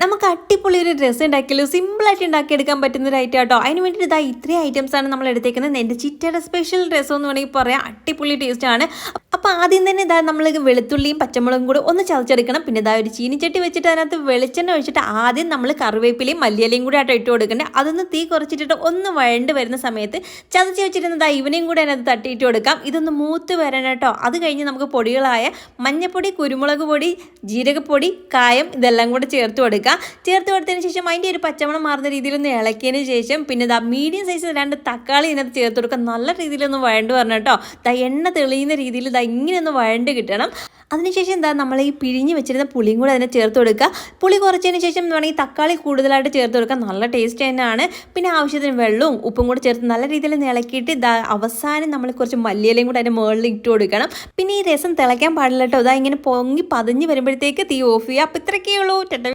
നമുക്ക് അടിപൊളി ഒരു ഡ്രസ്സ് ഉണ്ടാക്കിയാലോ സിമ്പിളായിട്ട് ഉണ്ടാക്കിയെടുക്കാൻ പറ്റുന്ന ഒരു ഐറ്റം കേട്ടോ. അതിന് വേണ്ടിയിട്ട് ഇതാ ഇത്രയും ഐറ്റംസാണ് നമ്മൾ എടുത്തേക്കുന്നത്. എൻ്റെ ചിറ്റയുടെ സ്പെഷ്യൽ ഡ്രസ്സ് എന്ന് വേണമെങ്കിൽ പറയാം. അടിപൊളി ടേസ്റ്റാണ്. അപ്പോൾ ആദ്യം തന്നെ ഇതാ നമ്മൾ വെളുത്തുള്ളിയും പച്ചമുളകും കൂടെ ഒന്ന് ചതച്ചെടുക്കണം. പിന്നെ ഇതാ ഒരു ചീനിച്ചട്ടി വെച്ചിട്ട് അതിനകത്ത് വെളിച്ചെണ്ണ ഒഴിച്ചിട്ട് ആദ്യം നമ്മൾ കറിവേപ്പിലയും മല്ലിയിലയും കൂടെ ആയിട്ട് ഇട്ട് കൊടുക്കണ്ടേ. അതൊന്ന് തീ കുറച്ചിട്ടിട്ട് ഒന്ന് വഴണ്ട് വരുന്ന സമയത്ത് ചതച്ച് വെച്ചിരുന്നത് ഇവനെയും കൂടെ അതിനകത്ത് തട്ടിയിട്ട് കൊടുക്കാം. ഇതൊന്ന് മൂത്ത് വരണം കേട്ടോ. അത് കഴിഞ്ഞ് നമുക്ക് പൊടികളായ മഞ്ഞപ്പൊടി, കുരുമുളക് പൊടി, ജീരകപ്പൊടി, കായം ഇതെല്ലാം കൂടെ ചേർത്ത് കൊടുക്കുക. ചേർത്ത് കൊടുത്തതിന് ശേഷം അതിൻ്റെ ഒരു പച്ചമണം മാറുന്ന രീതിയിലൊന്ന് ഇളക്കിയതിന് ശേഷം പിന്നെ ഇതാ മീഡിയം സൈസ് 2 തക്കാളി ഇതിനകത്ത് ചേർത്ത് കൊടുക്കുക. നല്ല രീതിയിലൊന്ന് വഴണ്ട് വരണം കേട്ടോ. എണ്ണ തെളിയുന്ന രീതിയിൽ ഇങ്ങനെ ഒന്ന് വഴണ്ട് കിട്ടണം. അതിനുശേഷം നമ്മൾ ഈ പിഴിഞ്ഞ് വെച്ചിരുന്ന പുളിയും കൂടെ അതിനെ ചേർത്ത് കൊടുക്കുക. പുളി കുറച്ചതിന് ശേഷം വേണമെങ്കിൽ തക്കാളി കൂടുതലായിട്ട് ചേർത്ത് കൊടുക്കുക. നല്ല ടേസ്റ്റ് തന്നെയാണ്. പിന്നെ ആവശ്യത്തിന് വെള്ളവും ഉപ്പും കൂടെ ചേർത്ത് നല്ല രീതിയിൽ ഇളക്കിയിട്ട് അവസാനം നമ്മൾ കുറച്ച് മല്ലിയിലയും കൂടെ അതിൻ്റെ മുകളിൽ ഇട്ട് കൊടുക്കണം. പിന്നെ ഈ രസം തിളയ്ക്കാൻ പാടില്ല കേട്ടോ. ഇങ്ങനെ പൊങ്ങി പതഞ്ഞ് വരുമ്പോഴത്തേക്ക് തീ ഓഫ് ചെയ്യുക. അപ്പോൾ ഇത്രയൊക്കെ ഉള്ളൂ.